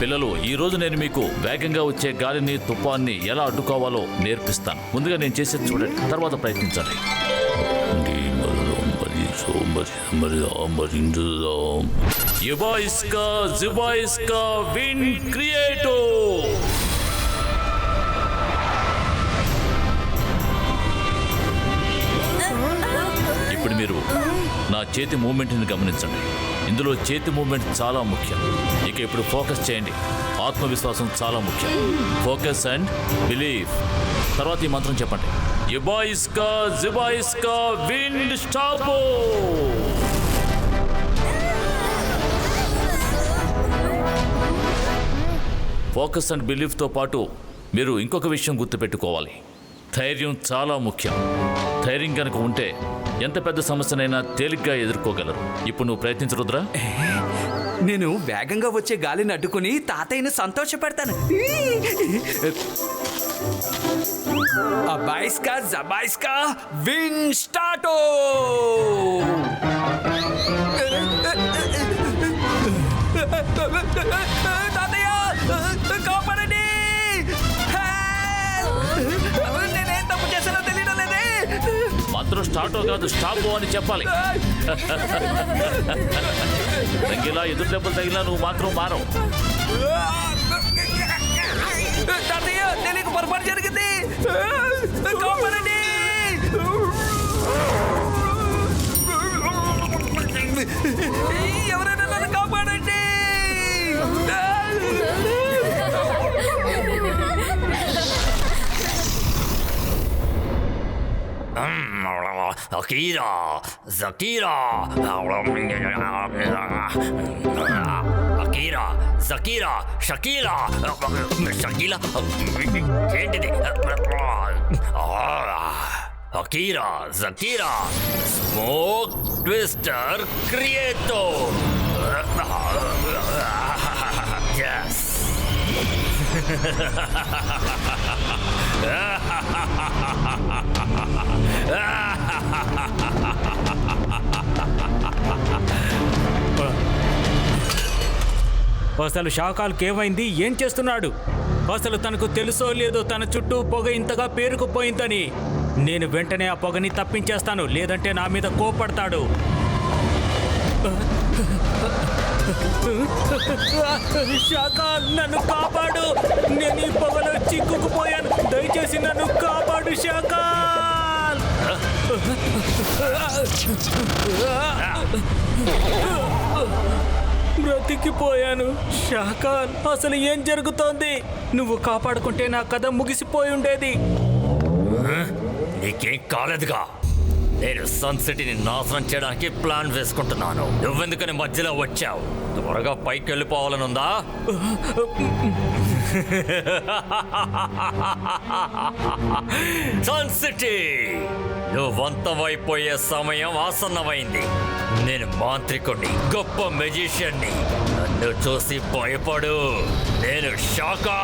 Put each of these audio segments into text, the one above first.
పిల్లలు, ఈ రోజు నేను మీకు వేగంగా వచ్చే గాలిని తుఫాన్ని ఎలా అడ్డుకోవాలో నేర్పిస్తాను. ముందుగా నేను చేసేది చూడండి, తర్వాత ప్రయత్నించండి. విండ్ క్రియేటో. ఇప్పుడు మీరు నా చేతి మూమెంట్ని గమనించండి. ఇందులో చేతి మూమెంట్ చాలా ముఖ్యం. ఇక ఇప్పుడు ఫోకస్ చేయండి. ఆత్మవిశ్వాసం చాలా ముఖ్యం. Focus and believe. తర్వాత ఈ మంత్రం చెప్పండి. యుబాయిస్కా జిబాయిస్కా విండ్ స్టాపో. ఫోకస్ అండ్ బిలీఫ్తో పాటు మీరు ఇంకొక విషయం గుర్తుపెట్టుకోవాలి. ధైర్యం చాలా ముఖ్యం. ధైర్యం కనుక ఉంటే ఎంత పెద్ద సమస్యనైనా తేలిగ్గా ఎదుర్కోగలరు. ఇప్పుడు నువ్వు ప్రయత్నించు రుద్రా. నేను వేగంగా వచ్చే గాలిని అడ్డుకుని తాతయ్యను సంతోషపెడతాను. అబాయిస్కా జబాయిస్కా విన్ స్టార్టో. తాతయ్య కాపాడండి. నేనేం తప్పు చేశానో తెలియడం లేదే. మాత్రం స్టార్టో కాదు, స్టాపో అని చెప్పాలి. తగిలా ఎదురు దెబ్బలు తగిలా నువ్వు మాత్రం మారవు. తాతయ్య తెలియక పొరపాటు జరిగింది. కాపాడండి. ఎవరైనా నన్ను కాపాడండి. Akira, Zakira, Akira, Zakira, Shakira, Shakila, ఏంటిది? Akira, Zakira, Smoke Twister Creator. Yes. అసలు షాకాల్కి ఏమైంది? ఏం చేస్తున్నాడు? అసలు తనకు తెలుసో లేదో తన చుట్టూ పొగ ఇంతగా పేరుకుపోయిందని. నేను వెంటనే ఆ పొగని తప్పించేస్తాను, లేదంటే నా మీద కోపడతాడు. షాకాల్, నన్ను కాపాడు. నేను ఈ పొగలో చిక్కుకుపోయాను. దయచేసి నన్ను కాపాడు షాకాల్. బ్రతికిపోయాను. షాకాల్, అసలు ఏం జరుగుతోంది? నువ్వు కాపాడుకుంటే నా కథ ముగిసిపోయి ఉండేది. నీకేం కాలేదుగా. నేను సన్ సిటీని నాశనం చేయడానికి ప్లాన్ వేసుకుంటున్నాను. నువ్వెందుకని మధ్యలో వచ్చావు? త్వరగా పైకి వెళ్ళిపోవాలనుందా? సన్ సిటీ నువ్వంతమైపోయే సమయం ఆసన్నమైంది. నేను మాంత్రికుడిని, గొప్ప మెజిషియన్ని. నన్ను చూసి భయపడు. నేను షాకా.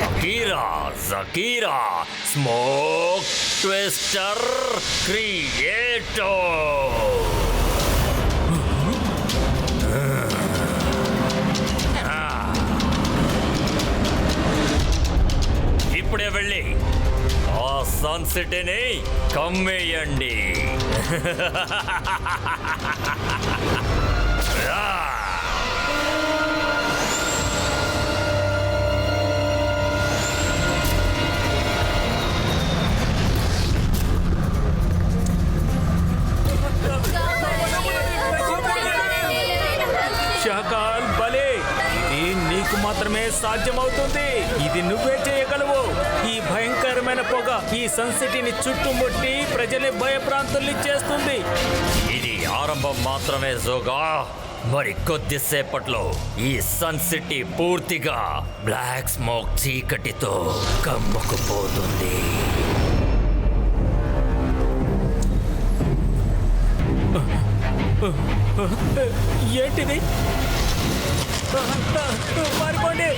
Akira, Zakira, Smoke Twister Creator. ఇప్పుడే వెళ్ళి ఆ సన్ సిటీని కమ్మేయండి. షాకాల్ భలే, ఇది నీకు మాత్రమే సాధ్యమవుతుంది. ఇది నువ్వే చేయగలవు. ఈ భయంకరమైన పొగ ఈ సన్ సిటీని చుట్టుముట్టి ప్రజల్ని భయప్రాంతుల్ని చేస్తుంది. ఇది ఆరంభం మాత్రమే జోగా. మరి కొద్దిసేపట్లో ఈ సన్ సిటీ పూర్తిగా బ్లాక్ స్మోక్ చీకటితో కమ్ముకుపోతుంది. ఏంటిది? పారిపోండి.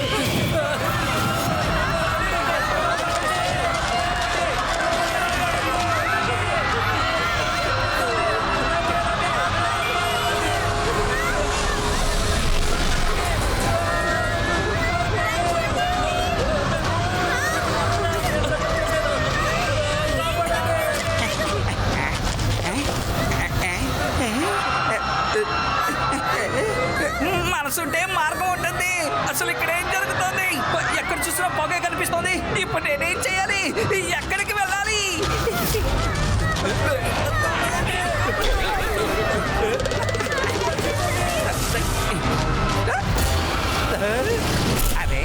పొగ కనిపిస్తోంది. ఇప్పుడు నేనేం చేయాలి? ఎక్కడికి వెళ్ళాలి? అరే,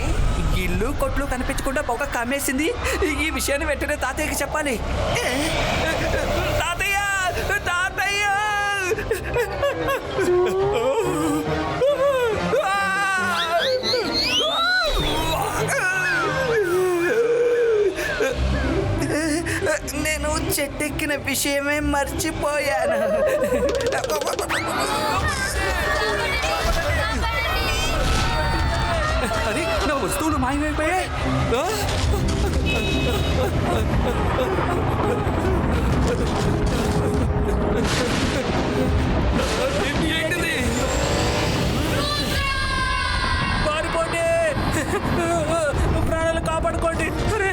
ఇల్లు కొట్లు కనిపించకుండా పొగ కమ్మేసింది. ఈ విషయాన్ని వెంటనే తాతయ్యకి చెప్పాలి. తాతయ్య, తాతయ్య! నేను చెట్టెక్కిన విషయమే మర్చిపోయాను. అరే, నా వస్తువులు మాయమైపోయాయి. ఏంటిది? పారిపోండి, ప్రాణాలు కాపాడుకోండి. అరే,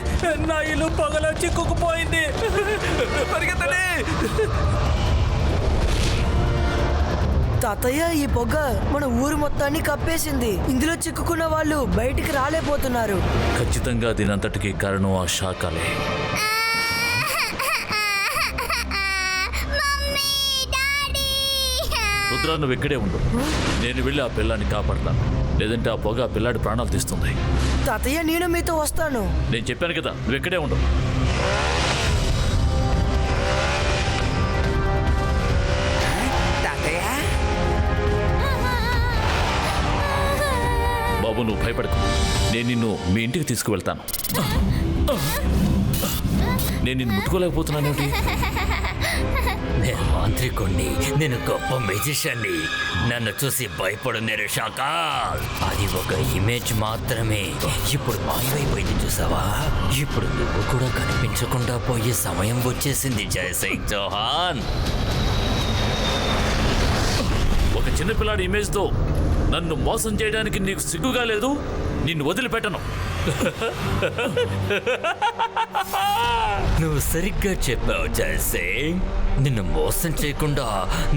నా ఇల్లు పొగలో చిక్కుకుపోయింది. పరిగెత్తండి. తాతయ్య, ఈ పొగ మన ఊరు మొత్తాన్ని కప్పేసింది. ఇందులో చిక్కుకున్న వాళ్ళు బయటికి రాలేకపోతున్నారు. ఖచ్చితంగా దీనంతటికీ కారణం ఆ శాఖలే. రుద్ర, నువ్వు ఇక్కడే ఉండు. నేను వెళ్ళి ఆ పిల్లాన్ని కాపాడతాను. లేదంటే ఆ పొగ ఆ పిల్లాడి ప్రాణాలు తీస్తుంది. తాతయ్య, నేను మీతో వస్తాను. నేను చెప్పాను కదా, నువ్వు ఇక్కడే ఉండు. తాతయ్య, బాబు, నువ్వు భయపడకు. నేను నిన్ను మీ ఇంటికి తీసుకువెళ్తాను. నేను నిన్ను ముట్టుకోలేకపోతున్నానేంటి? నేను మాంత్రికుణ్ణి, నేను గొప్ప మెజిషియన్ని. నన్ను చూసి భయపడు నేను షాకాల్. అది ఒక ఇమేజ్ మాత్రమే. ఇప్పుడు మాయమైపోయింది, చూసావా? ఇప్పుడు నువ్వు కూడా కనిపించకుండా పోయే సమయం వచ్చేసింది జై సింగ్ చౌహాన్. ఒక చిన్నపిల్లాడి ఇమేజ్తో నన్ను మోసం చేయడానికి నీకు సిగ్గుగా లేదు? నిన్ను వదిలిపెట్టను. నువ్వు సరిగ్గా చెప్పావు జై సింగ్. నిన్ను మోసం చేయకుండా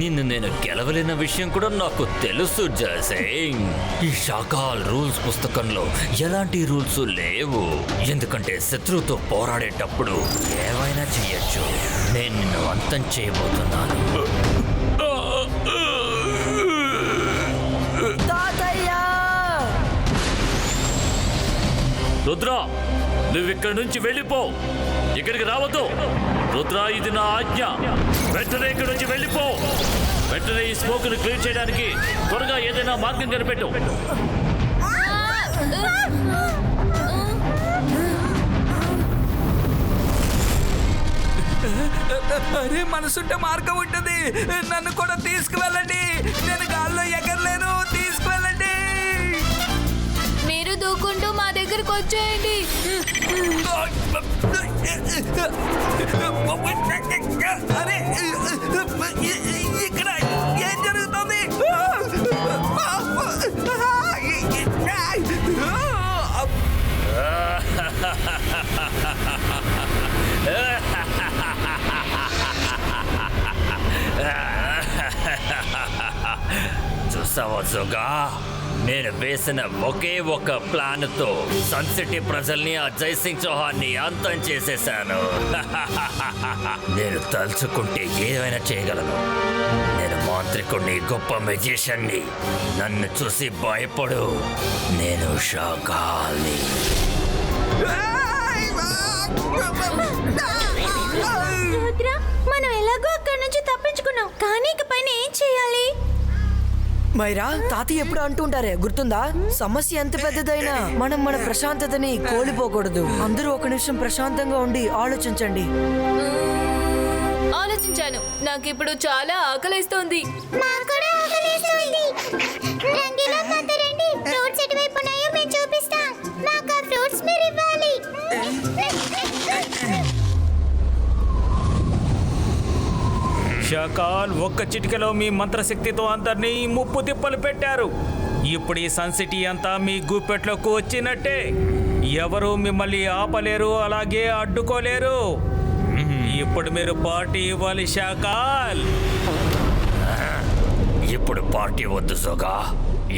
నిన్ను నేను గెలవలేన విషయం కూడా నాకు తెలుసు జై సింగ్. ఈ షాకాల్ రూల్స్ పుస్తకంలో ఎలాంటి రూల్స్ లేవు. ఎందుకంటే శత్రువుతో పోరాడేటప్పుడు ఏమైనా చెయ్యొచ్చు. నేను నిన్ను అంతం చేయబోతున్నాను. తాతయ్య! రుద్ర, నువ్వు ఇక్కడి నుంచి వెళ్ళిపో. ఇక్కడికి రావద్దు. రుద్ర, ఇది నా ఆజ్ఞ. వెంటనే ఇక్కడి నుంచి వెళ్ళిపో. వెంటనే ఈ స్మోక్ను క్లియర్ చేయడానికి త్వరగా ఏదైనా మార్గం కనిపెట్టు. అరే, మనసుంటే మార్గం ఉంటుంది. నన్ను కూడా తీసుకువెళ్ళండి. నేను గాల్లో ఎగరలేను. తీసుకువెళ్ళండి. మీరు దూకుంటూ మా దగ్గరకు వచ్చేయండి. అరే, ఇక్కడ ఏం జరుగుతుంది? చూసావా జోగా, నేను వేసిన ఒకే ఒక ప్లాన్తో సన్ సిటీ ప్రజల్ని, ఆ జై సింగ్ చౌహాన్ని అంతం చేసేశాను. నేను తలుచుకుంటే ఏమైనా చేయగలను. నేను మాంత్రికుణ్ణి, గొప్ప మెజిషియన్ని. నన్ను చూసి భయపడు. నేను షాకాల్ని. రుద్ర, మనం ఎలాగో అక్కడి నుంచి తప్పించుకున్నాం, కానీ ఇక పైన ఏం చేయాలి? మైరా, తాతయ్య ఎప్పుడు అంటుంటారే, గుర్తుందా? సమస్య ఎంత పెద్దదైనా మనం మన ప్రశాంతతని కోల్పోకూడదు. అందరూ ఒక నిమిషం ప్రశాంతంగా ఉండి ఆలోచించండి. ఆలోచించాను. నాకు ఇప్పుడు చాలా ఆకలిస్తోంది. ఫ్రూట్స్ ఎటువైపు ఉన్నాయో మేము చూపిస్తాం. మాకు ఆ ఫ్రూట్స్ మీరు ఇవ్వాలి. షాకాల్ ఒక్క చిటికలో మీ మంత్రశక్తితో అందరినీ ముప్పు తిప్పలు పెట్టారు. ఇప్పుడు ఈ సన్ సిటీ అంతా మీ గుప్పెట్లోకి వచ్చినట్టే. ఎవరు మిమ్మల్ని ఆపలేరు, అలాగే అడ్డుకోలేరు. ఇప్పుడు మీరు పార్టీ ఇవ్వాలి షాకాల్. ఇప్పుడు పార్టీ వద్దు సోగా.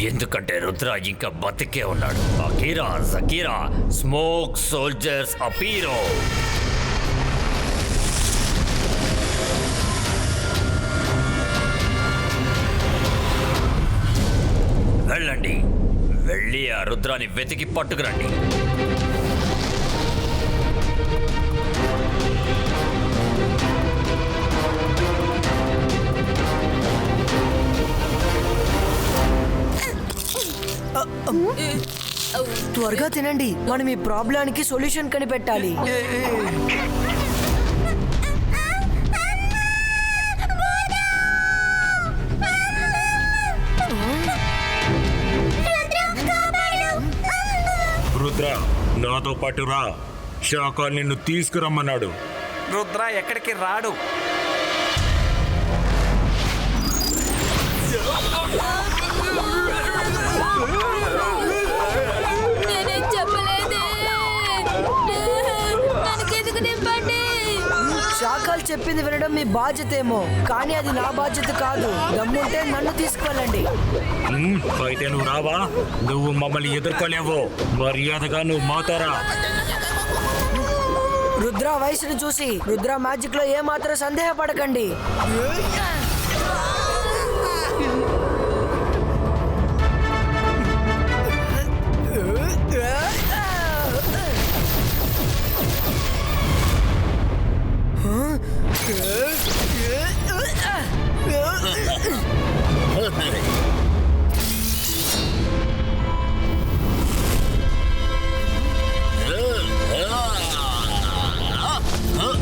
ఎందుకంటే రుద్ర ఇంకా బతికే ఉన్నాడు. Akira జకీరా smoke soldiers అపీరో. వెళ్ళండి, వెళ్ళి ఆ రుద్రాన్ని వెతికి పట్టుకురండి. త్వరగా తినండి, మనం ఈ ప్రాబ్లానికి సొల్యూషన్ కనిపెట్టాలి. రుద్ర, నాతో పాటు రా. శాఖ నిన్ను తీసుకురమ్మన్నాడు. రుద్ర ఎక్కడికి రాడు. నేనేం చెప్పలేదే. మనకెందుకు నింపండి? శాఖలు చెప్పింది వినడం మీ బాధ్యత ఏమో, కానీ అది నా బాధ్యత కాదు. దమ్ముంటే నన్ను తీసుకువెళ్ళండి. అయితే నువ్వు రావా? నువ్వు మమ్మల్ని ఎదుర్కోలేవు. మర్యాదగా నువ్వు మాతారా. రుద్ర వయసును చూసి రుద్ర మ్యాజిక్ లో ఏమాత్రం సందేహపడకండి.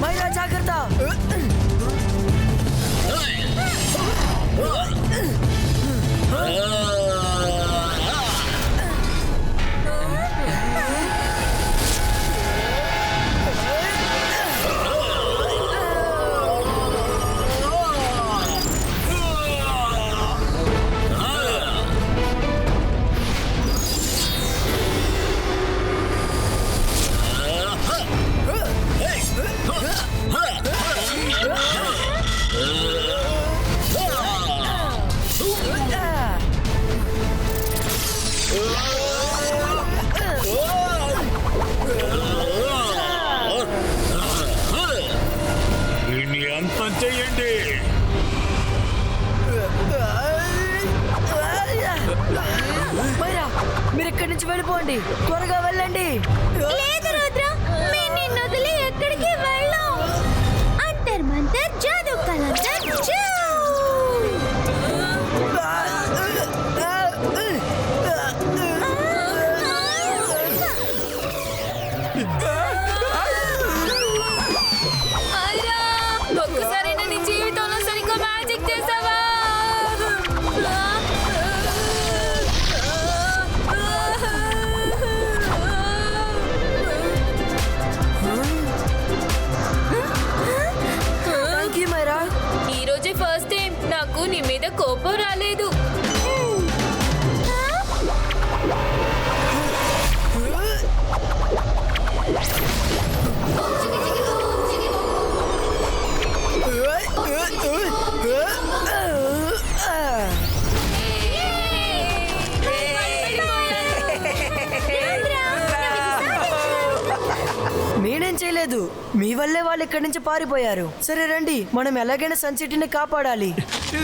మైరా జాగ్రత్త. దీన్ని అంతం చెయ్యండి. మైరా, మీరు ఇక్కడి నుంచి వెళ్ళిపోండి. త్వరగా వెళ్ళండి. లేదు రుద్ర, మేము నిన్ను వదిలి ఎక్కడికి వెళ్ళాం. అంతర్ మంతర్ జాదు కలంతర్ జూ. మైరా, ఒక్కసారి నీ జీవితంలో సరిగ్గా మ్యాజిక్ చేసావా? Thank you Maira. ఈ రోజే ఫస్ట్ టైం నాకు నీ మీద కోపం రాలేదు. నేనేం చేయలేదు, మీ వల్లే వాళ్ళు ఇక్కడి నుంచి పారిపోయారు. సరే రండి, మనం ఎలాగైనా సన్ సిటీని కాపాడాలి.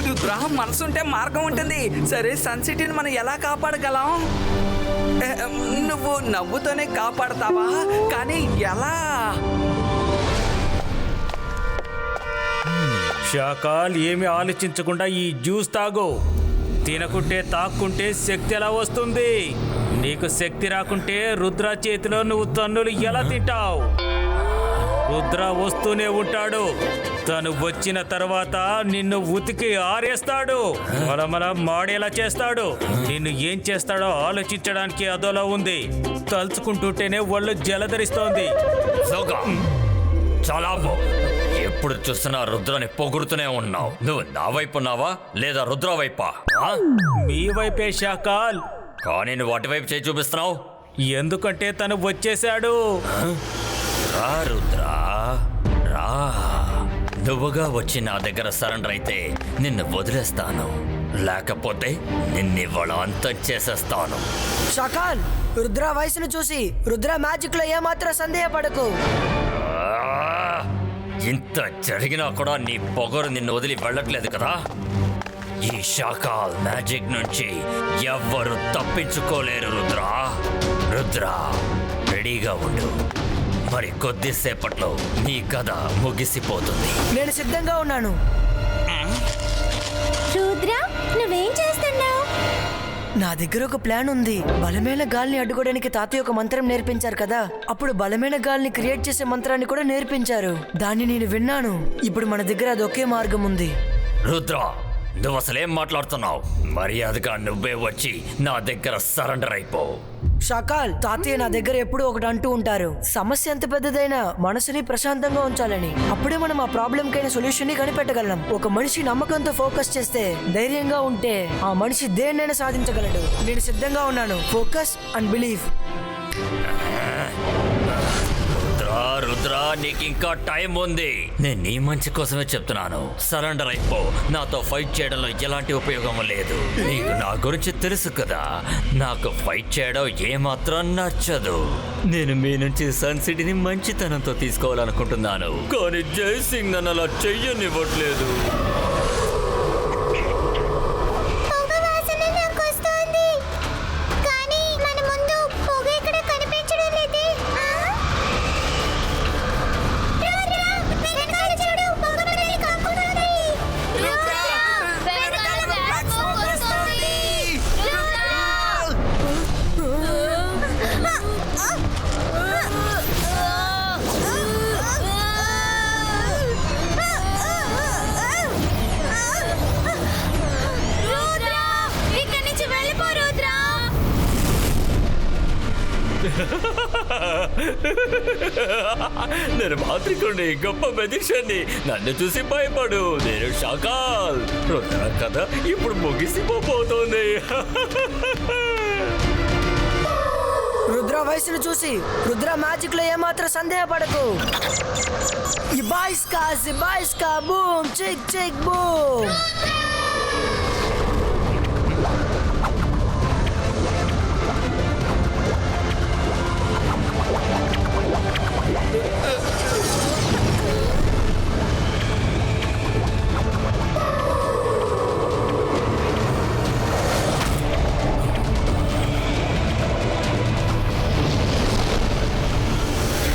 రుద్ర మనసుంటే మార్గం ఉంటుంది. సరే, సన్ సిటీని మనం ఎలా కాపాడగలం? నువ్వు నవ్వుతోనే కాపాడతావా? కానీ ఎలా? శాఖలు ఏమి ఆలోచించకుండా ఈ జ్యూస్ తాగు. తినకుంటే తాక్కుంటే శక్తి ఎలా వస్తుంది? నీకు శక్తి రాకుంటే రుద్ర చేతిలో నువ్వు తన్నులు ఎలా తింటావు? రుద్ర వస్తూనే ఉంటాడు. తను వచ్చిన తర్వాత నిన్ను ఉతికి ఆరేస్తాడు, మలమల మాడేలా చేస్తాడు. నిన్ను ఏం చేస్తాడో ఆలోచించడానికి అదోలా ఉంది. తలుచుకుంటుంటేనే ఒళ్ళు జలధరిస్తోంది. జోగా, చాలా ఎప్పుడు చూస్తున్నా రుద్రాన్ని పొగుడుతూనే ఉన్నావు. నువ్వు నా వైపు ఉన్నావా లేదా రుద్ర వైపా? మీ వైపే శాఖల్. కానీ నువ్వు అటువైపు చేయి చూపిస్తున్నావు. ఎందుకంటే తను వచ్చేశాడు. రా రుద్ర, రా. నువ్వుగా వచ్చి నా దగ్గర సరెండర్ అయితే నిన్ను వదిలేస్తాను. లేకపోతే నిన్నివాళ అంతం చేసేస్తాను. షకాల్, రుద్ర వయసును చూసి రుద్ర మ్యాజిక్ లో ఏమాత్రం సందేహపడకు. ఆ! ఇంత జరిగినా కూడా నీ పొగరు నిన్ను వదిలి వెళ్ళట్లేదు కదా. ఈ షాకాల్ మ్యాజిక్ నుంచి ఎవ్వరు తప్పించుకోలేరు. రుద్ర రెడీగా ఉండు. మరి కొద్దిసేపట్లో నీ కథ ముగిసిపోతుంది. నేను సిద్ధంగా ఉన్నాను. రుద్ర, నువ్వేం చేస్తున్నావు? నా దగ్గర ఒక ప్లాన్ ఉంది. బలమైన గాలిని అడ్డుకోవడానికి తాతయ్య ఒక మంత్రం నేర్పించారు కదా, అప్పుడు బలమైన గాలిని క్రియేట్ చేసే మంత్రాన్ని కూడా నేర్పించారు. దాన్ని నేను విన్నాను. ఇప్పుడు మన దగ్గర అది ఒకే మార్గం ఉంది. రుద్ర, నువ్వు అసలేం మాట్లాడుతున్నావు? మర్యాదగా నువ్వే వచ్చి నా దగ్గర సరెండర్ అయిపో. షకాల్, తాతయ్య నా దగ్గర ఎప్పుడూ ఒకటి అంటూ ఉంటారు, సమస్య ఎంత పెద్దదైనా మనసుని ప్రశాంతంగా ఉంచాలని. అప్పుడే మనం ఆ ప్రాబ్లం కైన సొల్యూషన్ ని కనిపెట్టగలం. ఒక మనిషి నమ్మకంతో ఫోకస్ చేస్తే, ధైర్యంగా ఉంటే ఆ మనిషి దేన్నైనా సాధించగలడు. నేను సిద్ధంగా ఉన్నాను. Focus and believe. రుద్ర, నీకు ఇంకా టైం ఉంది. నేను నీ మంచి కోసమే చెప్తున్నాను. సరెండర్ అయిపో. నాతో ఫైట్ చేయడంలో ఎలాంటి ఉపయోగం లేదు. నీకు నా గురించి తెలుసు కదా. నాకు ఫైట్ చేయడం ఏమాత్రం నచ్చదు. నేను మీ నుంచి సన్ సిటీని మంచితనంతో తీసుకోవాలనుకుంటున్నాను, కానీ జై సింగ్ నన్ను అలా చెయ్యనివ్వట్లేదు. పొగ వాసన నాకు వస్తోంది, కానీ మన ముందు పొగ ఎక్కడ కనిపించడం లేదే. వెనకాల చూడు, పొగ మనల్ని కమ్ముకుంటుంది. ఇక్కడి నుంచి వెళ్ళిపో రుద్ర. నేను మాత్రికుడిని, గొప్ప మెజిషియన్ని. నన్ను చూసి భయపడు. నేను షాకాల్. రుద్ర కథ ఇప్పుడు ముగిసిపోతుంది. రుద్ర వయసును చూసి రుద్ర మ్యాజిక్ లో ఏమాత్రం సందేహపడకు. ఇబాయిస్కా బూమ్ చిక్ చిక్ బూమ్.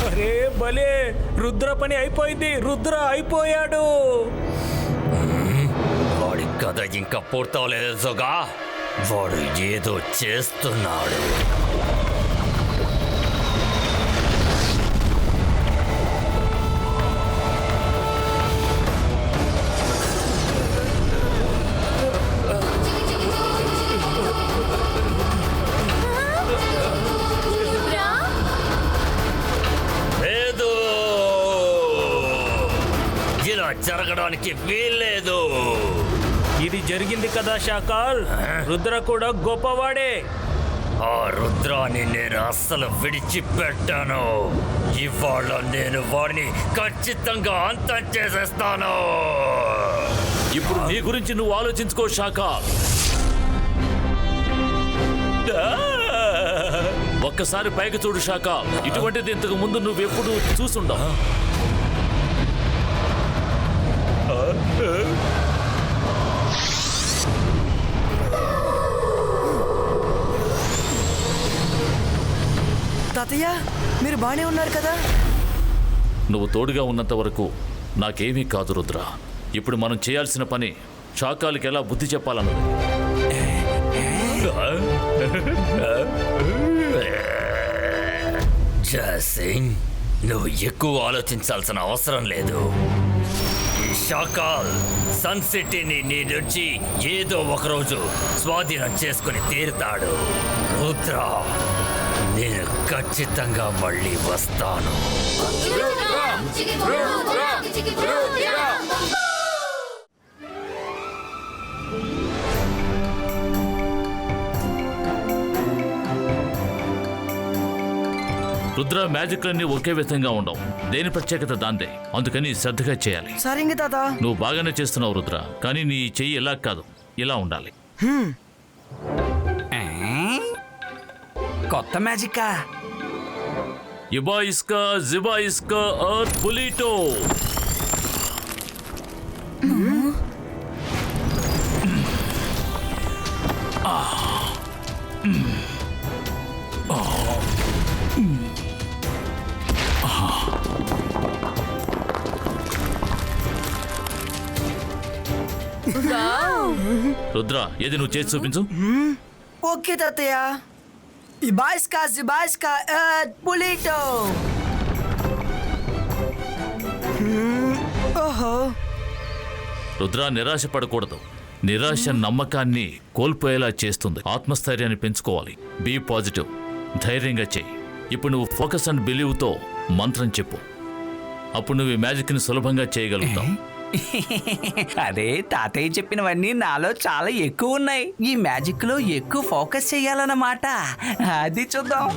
అరే భలే, రుద్ర పని అయిపోయింది. రుద్ర అయిపోయాడు. వాడి కథ ఇంకా పూర్తవలేదుగా. వాడు ఏదో చేస్తున్నాడు. లేదు, ఇలా జరగడానికి వీల్లేదు. ఇది జరిగింది కదా షాకాల్. రుద్ర కూడా గొప్పవాడే. ఆ రుద్రాన్ని నేను అస్సలు విడిచిపెట్టాను. ఇవాళ నేను వాడిని ఖచ్చితంగా అంతం చేసేస్తాను. ఇప్పుడు నీ గురించి నువ్వు ఆలోచించుకో షాకాల్. ఒక్కసారి పైకి చూడు షాకాల్. ఇటువంటిది ఇంతకు ముందు నువ్వెప్పుడు చూసుండవు. తాతయ్య, మీరు బానే ఉన్నారు కదా? నువ్వు తోడుగా ఉన్నంత వరకు నాకేమీ కాదు రుద్ర. ఇప్పుడు మనం చేయాల్సిన పని షాకాల్కి ఎలా బుద్ధి చెప్పాలన్నది. జయసింగ్, నువ్వు ఎక్కువ ఆలోచించాల్సిన అవసరం లేదు. ఈ షాకాల్ సన్ సిటీని నీ నుంచి ఏదో ఒకరోజు స్వాధీనం చేసుకుని తీరుతాడు. రుద్ర, నేను ఖచ్చితంగా మళ్ళీ వస్తాను. రుద్ర మ్యాజిక్లన్నీ ఒకే విధంగా ఉండవు. దేని ప్రత్యేకత దాందే. అందుకని శ్రద్ధగా చేయాలి. సరే తాత. నువ్వు బాగానే చేస్తున్నావు రుద్ర, కానీ నీ చెయ్యి ఎలా కాదు. ఇలా ఉండాలి. కొత్త మ్యాజికా? ఇబా ఇస్కా జిబా ఇస్కా అర్త్ పులిటో. రుద్ర, ఏది నువ్వు చేసి చూపించు. ఓకే తాతయ్య. ఇబాయిస్కా జిబాయిస్కా పులిటో. ఓహో. రుద్ర, నిరాశ పడకూడదు. నిరాశ నమ్మకాన్ని కోల్పోయేలా చేస్తుంది. ఆత్మస్థైర్యాన్ని పెంచుకోవాలి. Be positive. ధైర్యంగా చెయ్యి. ఇప్పుడు నువ్వు ఫోకస్ అండ్ బిలీవ్తో మంత్రం చెప్పు. అప్పుడు నువ్వు ఈ మ్యాజిక్ని సులభంగా చేయగలుగుతావు. అదే తాతయ్య చెప్పినవన్నీ నాలో చాలా ఎక్కువ ఉన్నాయి. ఈ మ్యాజిక్ లో ఎక్కువ ఫోకస్ చెయ్యాలన్నమాట. అది చూద్దాం.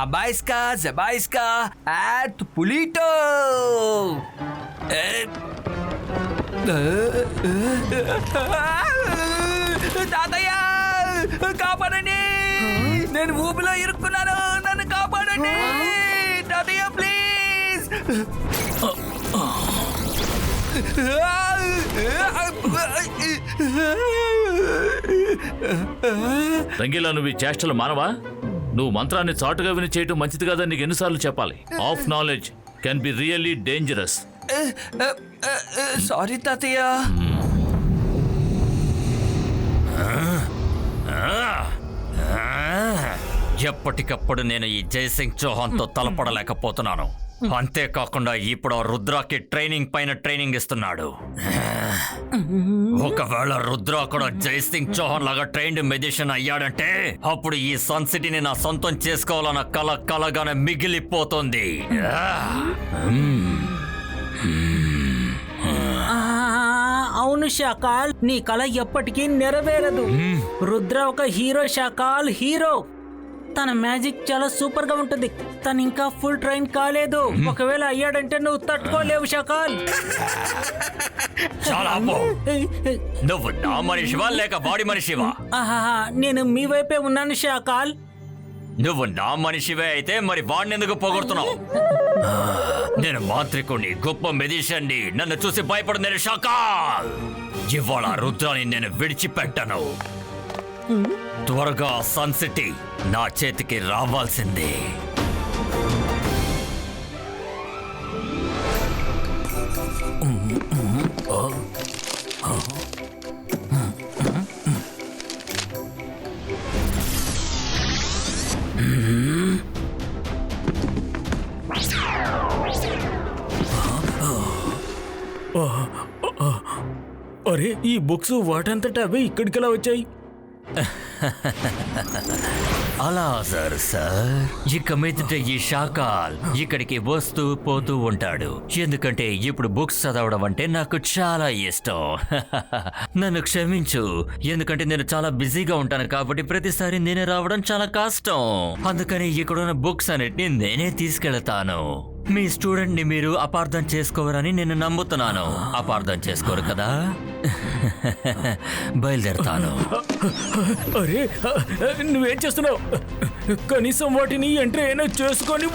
అబాయిస్కా జబాయిస్కా అట్ పులిటో. తాతయ్య కాపాడండి, నేను ఊపిలో ఇరుక్కున్నాను, నన్ను కాపాడండి తాతయ్య ప్లీజ్. రంగీలా, నువ్వు ఈ చేష్టలు మానవా? నువ్వు మంత్రాన్ని చాటుగా విని చేయటం మంచిది కాదని నీకు ఎన్నిసార్లు చెప్పాలి? Of knowledge can be really dangerous. Sorry తాతయ్య. ఎప్పటికప్పుడు నేను ఈ జైసింగ్ చౌహాన్తో తలపడలేకపోతున్నాను. అంతేకాకుండా ఇప్పుడు ఆ రుద్రాకి ట్రైనింగ్ పైన ట్రైనింగ్ ఇస్తున్నాడు. ఒకవేళ రుద్ర కూడా జైసింగ్ చౌహాన్ లాగా ట్రైన్డ్ మెజిషియన్ అయ్యాడంటే అప్పుడు ఈ సన్ సిటీని నా సొంతం చేసుకోవాలన్న కల కలగానే మిగిలిపోతుంది. అవును శాకాల్, నీ కళ ఎప్పటికీ నెరవేరదు. రుద్ర ఒక హీరో శాకాల్, హీరో. తన మ్యాజిక్ చాలా సూపర్ గా ఉంటుంది. తను ఇంకా ఫుల్ ట్రైన్ కాలేదు. ఒకవేళ అయ్యాడంటే నువ్వు తట్టుకోలేవు శాకాల్. చాలా ఆపు. నువ్వు నా మనిషివా లేక వాడి మనిషివా? ఆహాహా, నేను మీ వైపే ఉన్నాను శాకాల్. నువ్వు నా మనిషివే అయితే మరి వాడిని ఎందుకు పోగొడుతున్నావు? నేను మాంత్రికుణ్ణి, గొప్ప మెజిషియన్ని. నన్ను చూసి భయపడు నేను షాకాల్. ఇవాళ రుద్రాని నేను విడిచిపెట్టను. త్వరగా సన్ సిటీ నా చేతికి రావాల్సిందే. అరే, ఈ బుక్స్ వాటంతటా అవే ఇక్కడికి వచ్చాయి. అలా సార్ ఇక మీదట ఈ షాకాల్ ఇక్కడికి వస్తూ పోతూ ఉంటాడు. ఎందుకంటే ఇప్పుడు బుక్స్ చదవడం అంటే నాకు చాలా ఇష్టం. నన్ను క్షమించు, ఎందుకంటే నేను చాలా బిజీగా ఉంటాను కాబట్టి ప్రతిసారి నేనే రావడం చాలా కష్టం. అందుకని ఇక్కడున్న బుక్స్ అన్నిటిని నేనే తీసుకెళ్తాను. మీ స్టూడెంట్ ని మీరు అపార్థం చేసుకోరని నేను నమ్ముతున్నాను. అపార్థం చేసుకోరు కదా? బయలుదేరుతాను. అరే, నువ్వేం చేస్తున్నావు? కనీసం వాటిని ఎంట్రీ అయినా చేసుకొని.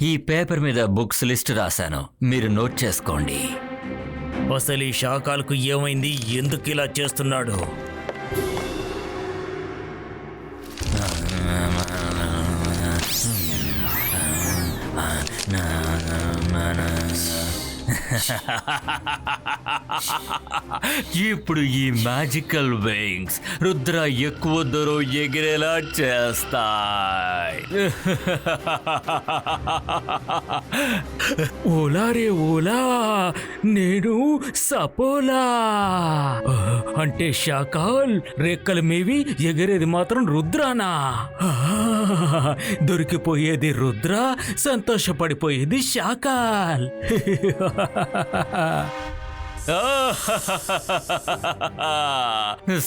ఈ పేపర్ మీద బుక్స్ లిస్ట్ రాశాను, మీరు నోట్ చేసుకోండి. అసలు ఈ శాకాలకు ఏమైంది? ఎందుకు ఇలా చేస్తున్నాడు? ఇప్పుడు ఈ మ్యాజికల్ వింగ్స్ రుద్ర ఎక్కువ దూరం ఎగిరేలా చేస్తాయి. ఓలా రే ఓలా, నేను సపోలా. అంటే శాకాల్ రెక్కలు మేవి ఎగిరేది మాత్రం రుద్రానా? దొరికిపోయేది రుద్ర, సంతోషపడిపోయేది శాకాల్.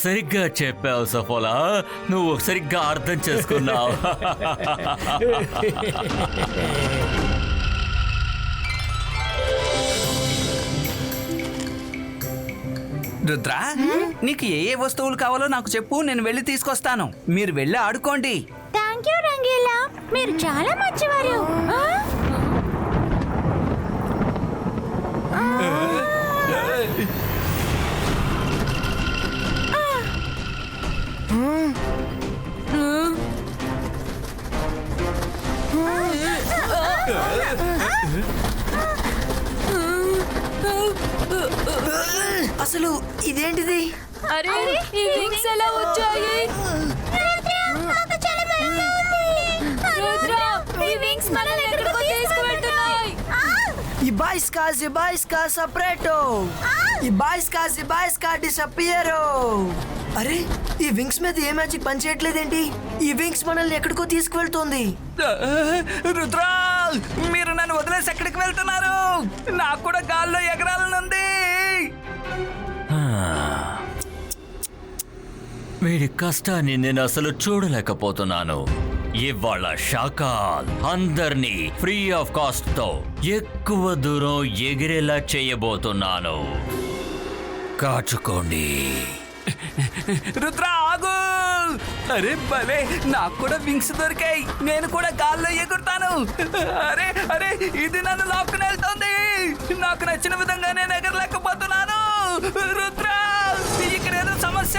సరిగ్గా చెప్పావు సఫోలా, నువ్వు సరిగ్గా అర్థం చేసుకున్నావు. రుద్ర నీకు ఏ ఏ వస్తువులు కావాలో నాకు చెప్పు, నేను వెళ్ళి తీసుకొస్తాను. మీరు వెళ్ళి ఆడుకోండి. థ్యాంక్ యూ రంగీలా, మీరు చాలా మంచివారు. అసలు ఇదేంటిది? అరే ఈ వింగ్స్ ఎలా వచ్చాయి? రుద్ర, ఈ వింగ్స్ మనల్ని ఎక్కడికో తీసుకువెళ్తున్నాయి. Ibaiska separato. Ibaiska disappearo. అరే ఈ వింగ్స్ మీద ఏ మ్యాజిక్ పనిచేయట్లేదేంటి? ఈ వింగ్స్ మనల్ని ఎక్కడికో తీసుకువెళ్తోంది. రుద్ర, మీరు నన్ను వదిలేసి ఎక్కడికి వెళ్తున్నారు? నాకు కూడా గాల్లో ఎగరాలనుంది. వీడి కష్టాన్ని నేను అసలు చూడలేకపోతున్నాను. ఇవాళ షాకాల్ అందర్నీ ఫ్రీ ఆఫ్ కాస్ట్ తో ఎక్కువ దూరం ఎగిరేలా చేయబోతున్నాను. కాచుకోండి. రుద్ర ఆగు. అరే భలే, నాకు కూడా వింగ్స్ దొరికాయి. నేను కూడా గాల్లో ఎగురుతాను. అరే అరే, ఇది నన్ను లాక్కుని వెళ్తోంది. నాకు నచ్చిన విధంగా నేను ఎగరలేకపోతున్నాను. రుద్ర, ఇక్కడ ఏదో సమస్య.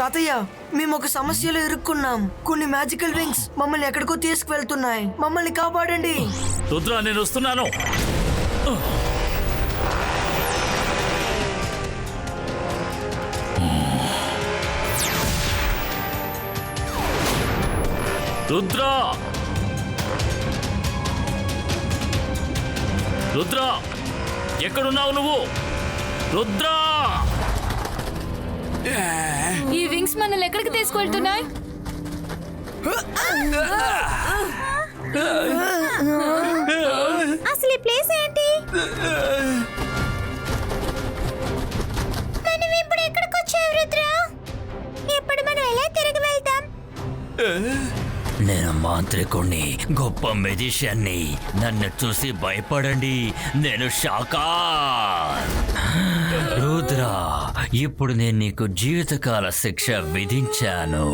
తాతయ్య, మేము ఒక సమస్యలో ఇరుక్కున్నాం. కొన్ని మ్యాజికల్ వింగ్స్ మమ్మల్ని ఎక్కడికో తీసుకువెళ్తున్నాయి. మమ్మల్ని కాపాడండి. రుద్ర, నేను వస్తున్నాను. రుద్ర, రుద్ర, ఎక్కడున్నావు నువ్వు? రుద్ర, ఈ వింగ్స్ మనల్ని ఎక్కడికి తీసుకువెళ్తున్నాయి? అసలు ఈ ప్లేస్ ఏంటి? మనం ఇప్పుడు ఎక్కడికి వచ్చాం రుద్ర? ఇప్పుడు మనం ఎలా తిరిగి వెళ్తాం? నేను మాంత్రికుణ్ణి, గొప్ప మెజిషియన్ని. నన్ను చూసి భయపడండి. నేను షాకాల్. రుద్ర, ఇప్పుడు నేను నీకు జీవితకాల శిక్ష విధించాను.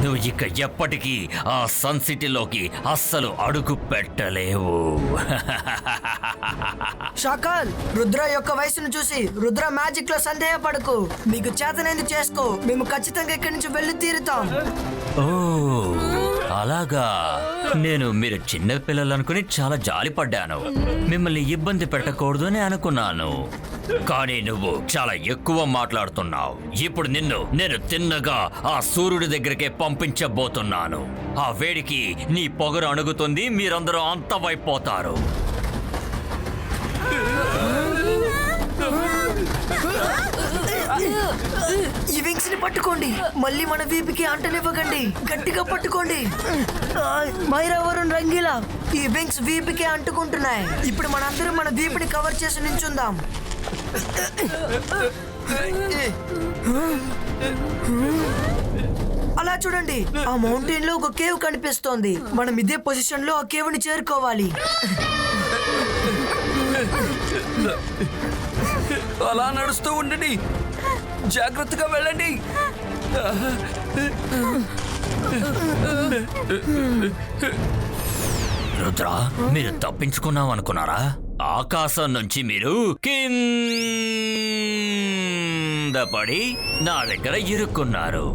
నువ్వు ఇక ఎప్పటికీ ఆ సన్ సిటీలోకి అస్సలు అడుగు పెట్టలేవు. షాకాల్, రుద్ర యొక్క వయసును చూసి రుద్ర మ్యాజిక్ లో సందేహపడకు. మీకు చేతనైంది చేసుకో. మేము ఖచ్చితంగా ఇక్కడి నుంచి వెళ్ళి తీరుతాం. ఓ అలాగా. నేను మీరు చిన్న పిల్లలు అనుకుని చాలా జాలిపడ్డాను. మిమ్మల్ని ఇబ్బంది పెట్టకూడదు అని అనుకున్నాను. కానీ నువ్వు చాలా ఎక్కువ మాట్లాడుతున్నావు. ఇప్పుడు నేను తిన్నగా ఆ సూర్యుడి దగ్గరికే పంపించబోతున్నాను. ఆ వేడికి నీ పొగరు అణుగుతుంది. మీరందరూ అంతమైపోతారు. ఈ వింగ్స్ ని పట్టుకోండి. మళ్ళీ మన వీపుకి అంటనివ్వకండి. గట్టిగా పట్టుకోండి. మైరా, వరుణ్, రంగీలా, ఈ వింగ్స్ వీపుకి అంటుకుంటున్నాయి. ఇప్పుడు మనందరం మన వీపుని కవర్ చేసి నించుందాం. అలా చూడండి, ఆ మౌంటైన్ లో ఒక కేవ్ కనిపిస్తోంది. మనం ఇదే పొజిషన్ లో ఆ కేవ్ ని చేరుకోవాలి. అలా నడుస్తూ ఉండండి. జాగ్రత్తగా వెళ్ళండి. రుద్ర, మీరు తప్పించుకున్నాం అనుకున్నారా? ఆకాశం నుంచి మీరు కింద పడి నా దగ్గర ఇరుక్కున్నారు.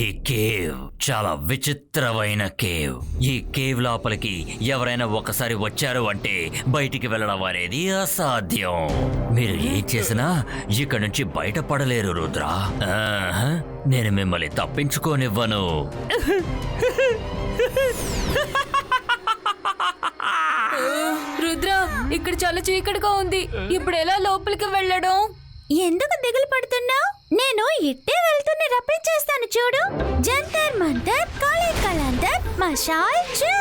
ఈ కేవ్ చాలా విచిత్రమైన కేవ్. ఈ కేవ్ లోపలికి ఎవరైనా ఒకసారి వచ్చారు అంటే బయటికి వెళ్ళడం అనేది అసాధ్యం. మీరు ఏం చేసినా ఇక్కడ నుంచి బయటపడలేరు రుద్ర. నేను మిమ్మల్ని తప్పించుకోనివ్వను. రుద్ర, ఇక్కడ చాలా చీకటిగా ఉంది. ఇప్పుడు ఎలా లోపలికి వెళ్ళడం? ఎందుకు దిగులు పడుతున్నావు? నేను ఇట్టే వెళ్తున్న రప్పించేస్తాను చూడు. జంతర్ మంతర్, కాళీ కలంతర్, మషాల్ చూ.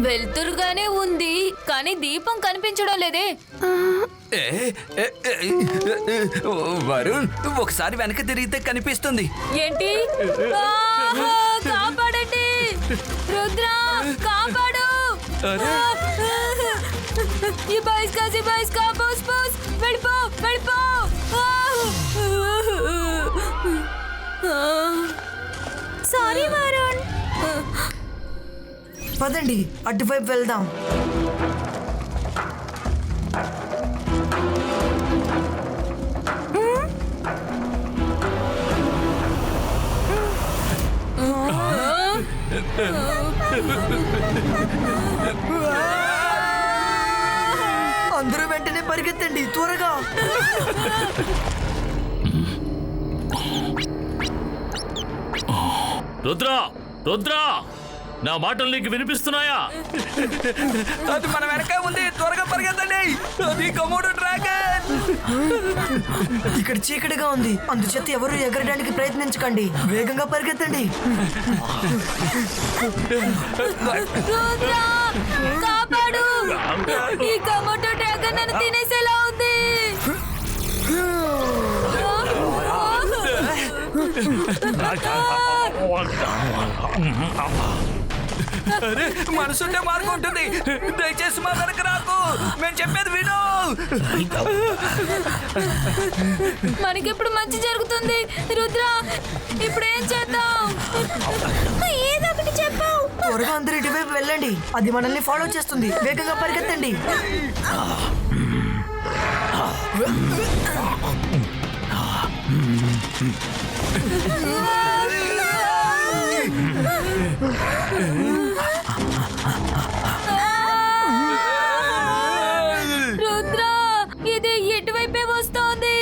వెళ్తురుగానే ఉంది, కానీ దీపం కనిపించడం లేదే. వరుణ్, ఒకసారి వెనక తిరిగితే కనిపిస్తుంది. ఏంటి? కాపాడండి రుద్ర, కాపాడు. ఈ బాయ్స్ కా బాస్ వెళ్ళిపో వెళ్ళిపో. సారీ వరుణ్. పదండి అటువైపు వెళ్దాం. అందరూ వెంటనే పరిగెత్తండి త్వరగా. రుద్రా రుద్రా, నా మాటలు నీకు వినిపిస్తున్నాయా? అది మన వెనకే ఉంది, త్వరగా పరిగెత్తండి. అది కమోడో డ్రాగన్. ఇక్కడ చీకటిగా ఉంది, అందుచేత ఎవరు ఎగరడానికి ప్రయత్నించకండి. వేగంగా పరిగెత్తండి. రుద్రా, కాపాడు. ఈ కమోటో డ్రాగన్ నన్ను తినేసేలా ఉంది. అరే మనసుంటే మార్గం ఉంటుంది. దయచేసి మా వెనక రాకు, మేము చెప్పేది విను. మనకిప్పుడు మంచి జరుగుతుంది. రుద్రా, ఇప్పుడు ఏం చేద్దాం? ఏదో ఒకటి చెప్పావు. త్వరగా అందరూ ఇటువైపు వెళ్ళండి, అది మనల్ని ఫాలో చేస్తుంది. వేగంగా పరిగెత్తండి. రుద్రా, ఇది ఎటువైపే వస్తోంది.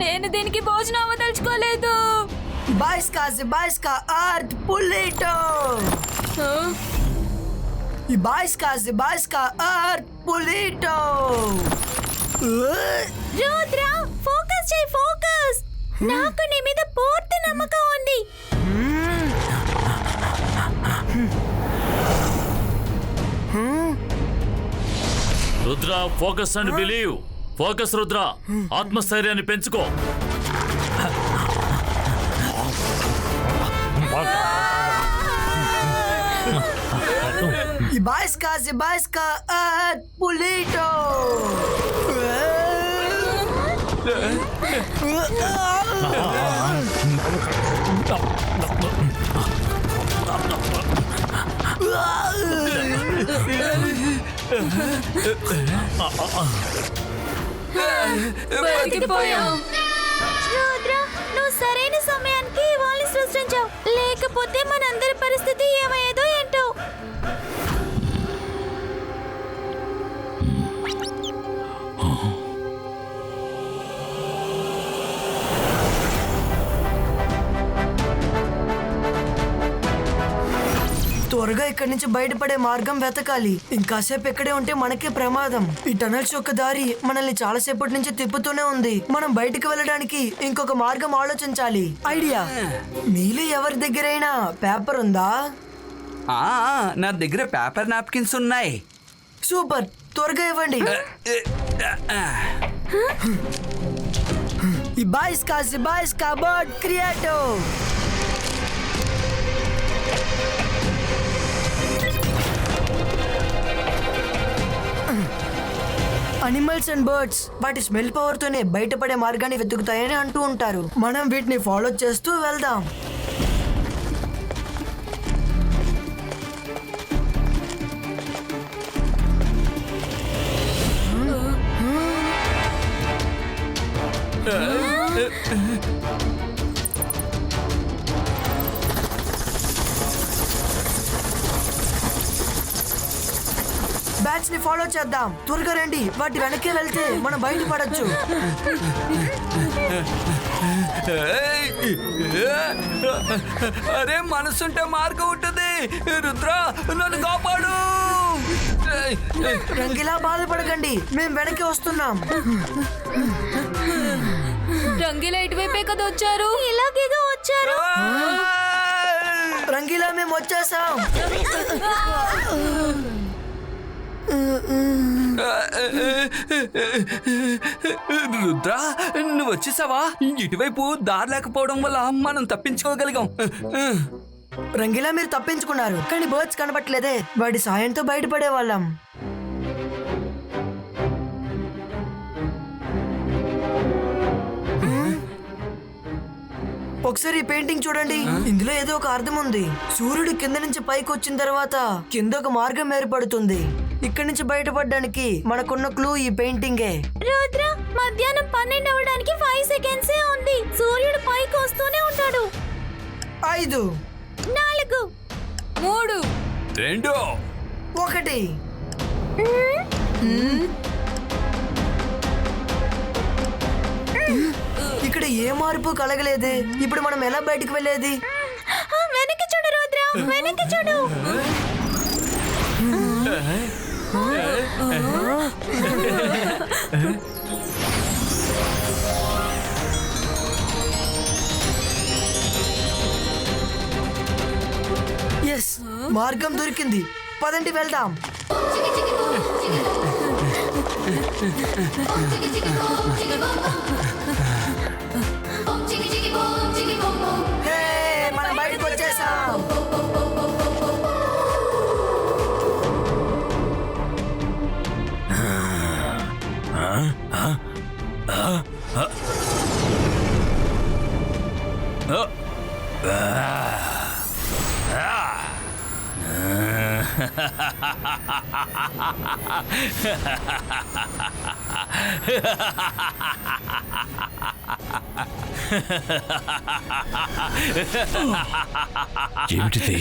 నేను దీనికి భోజనం అవ్వదలుచుకోలేదు. బాయ్స్ కా అర్త్ పులిటో. ఈ బాయ్స్ కా అర్త్ పులిటో. రుద్రా, ఫోకస్ చేయి, ఫోకస్. నాకు నీ మీద పూర్తి నమ్మకం ఉంది. Rudra, focus and believe. Focus Rudra, ఆత్మస్థైర్యాన్ని పెంచుకో. ఈ బాయ్స్ కా అర్త్ పులిటో. బతికిపోయాం. రుద్రా, నువ్వు సరైన సమయానికి వాళ్ళని సృష్టించావు. లేకపోతే మనందరి పరిస్థితి ఏమయ్యేదో ఏంటో. త్వరగా ఇక్కడి నుంచి బయటపడే మార్గం వెతకాలి. ఇంకాసేపు ఇక్కడే ఉంటే మనకే ప్రమాదం. ఈ టనల్స్ యొక్క దారి మనల్ని చాలాసేపటి నుంచి తిప్పుతూనే ఉంది. మనం బయటకు వెళ్ళడానికి ఇంకొక మార్గం ఆలోచించాలి. ఐడియా. మీలో ఎవరి దగ్గరైనా పేపర్ ఉందా? నా దగ్గర పేపర్ నాప్కిన్స్ ఉన్నాయి. సూపర్, త్వరగా ఇవ్వండి. ఈ బాయ్స్ కా బర్డ్ క్రియేటో. అనిమల్స్ అండ్ బర్డ్స్ వాటి స్మెల్ పవర్ తోనే బయటపడే మార్గాన్ని వెతుకుతాయని అంటూ ఉంటారు. మనం వీటిని ఫాలో చేస్తూ వెళ్దాం. బ్యాచ్ ని ఫాలో చేద్దాం. త్వరగా రండి, వాటి వెనకే వెళ్తే మనం బయటపడొచ్చు. అరే మనసుంటే మార్గం ఉంటుంది. రుద్రా, నన్ను కాపాడు. రంగిలా బాధపడకండి, మేము వెనక్కి వస్తున్నాం. రంగీలా ఇటువైపే కదా వచ్చారు. ఇలాగేదో వచ్చారు. రంగిలా మేము వచ్చేసాం. రుద్రా, నువ్వు వచ్చేసావా? ఇటువైపు దారి లేకపోవడం వల్ల మనం తప్పించుకోగలిగాం. రంగిలా మీరు తప్పించుకున్నారు, కానీ బర్డ్స్ కనబట్లేదే. వాడి సాయంతో బయటపడే వాళ్ళం. ఒకసారి ఈ పెయింటింగ్ చూడండి. ఇందులో ఏదో ఒక అర్థం ఉంది. సూర్యుడు కింద నుంచి పైకి వచ్చిన తర్వాత కింద ఒక మార్గం ఏర్పడుతుంది. ఇక్కడి నుంచి బయటపడడానికి మనకున్న క్లూ ఈ పెయింటింగే. రుద్ర, మధ్యాహ్నం 12 అవ్వడానికి 5 సెకండ్సే ఉంది. సూర్యుడు పైకి వస్తూనే ఉంటాడు. 5 4 3 2 1 ఇక్కడ ఏ మార్పు కలగలేదే. ఇప్పుడు మనం ఎలా బయటికి వెళ్ళేది? వెనక్కి చూడు రుద్ర, వెనక్కి చూడు. ఎస్, మార్గం దొరికింది. పదండి వెళ్దాం. హే, మనం బయటకు వచ్చేసాం. ఏమిటిది?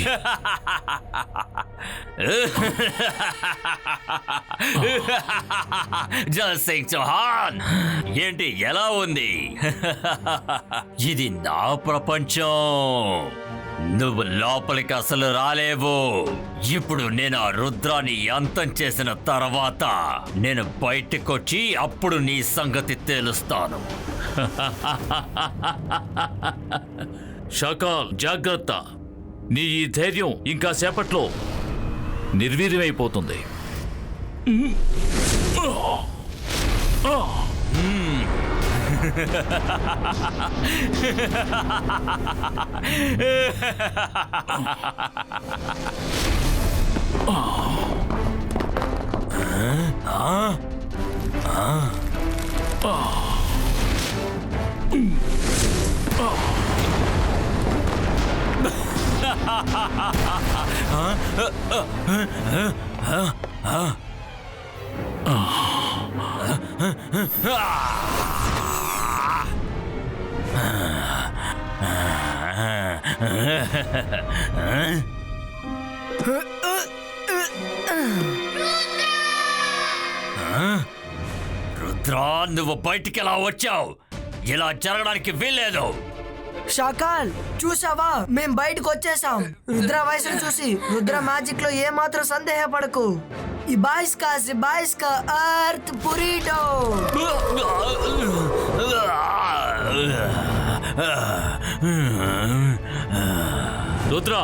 జయసింగ్ చౌహాన్, ఏంటి ఎలా ఉంది? ఇది నా ప్రపంచం. నువ్వు లోపలికి అసలు రాలేవు. ఇప్పుడు నేను ఆ రుద్రాన్ని అంతం చేసిన తర్వాత నేను బయటకొచ్చి అప్పుడు నీ సంగతి తేలుస్తాను. షాకాల్, జాగ్రత్త. నీ ఈ ధైర్యం ఇంకా సేపట్లో నిర్వీర్యమైపోతుంది. రుద్రా, నువ్వు బయటికి ఎలా వచ్చావు? ఇలా జరగడానికి వీల్లేదు. షాకాల్, చూసావా? మేం బయటకు వచ్చేసాం. రుద్ర వయసును చూసి రుద్ర మ్యాజిక్ లో ఏ మాత్రం సందేహపడకు. ఇబాయిస్కా అర్త్ పురీటో. రుద్ర,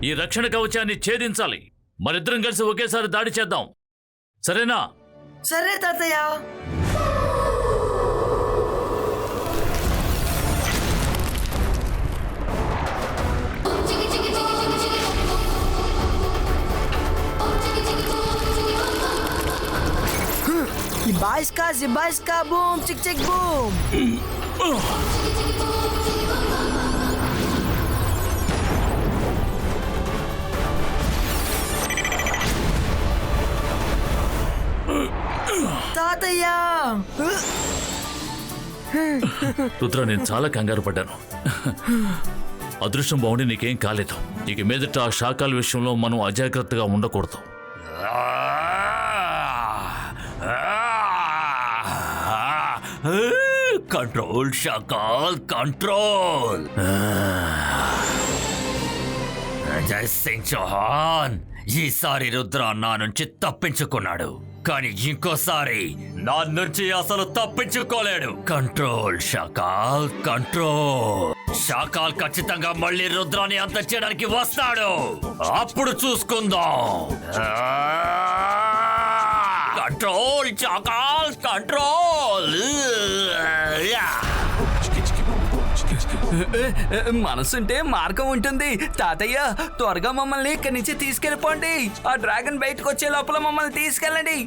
ఈ రక్షణ కవచాన్ని ఛేదించాలి. మరిద్దరం కలిసి ఒకేసారి దాడి చేద్దాం, సరేనా? సరే తాతయ్య. ఇబాయిస్కా బూమ్ చిక్ చిక్ బూమ్. తాతయ్య, రుద్ర, నేను చాలా కంగారు పడ్డాను. అదృష్టం బాగుండి నీకేం కాలేదు. ఇక మీదట ఆ శాఖల విషయంలో మనం అజాగ్రత్తగా ఉండకూడదు. Control Shakaal, control. జయసింగ్ చౌహాన్, ఈసారి రుద్ర నా నుంచి తప్పించుకున్నాడు, కానీ ఇంకోసారి నా నుంచి అసలు తప్పించుకోలేడు. Control Shakaal, control. షాకాల్ ఖచ్చితంగా మళ్ళీ రుద్రాన్ని అంతం చేయడానికి వస్తాడు. అప్పుడు చూసుకుందాం. Control Shakaal, control. మనసుంటే మార్గం ఉంటుంది తాతయ్య. త్వరగా మమ్మల్ని ఇక్కడి నుంచి తీసుకెళ్ళిపోండి. ఆ డ్రాగన్ బయటకు వచ్చే లోపల మమ్మల్ని తీసుకెళ్ళండి.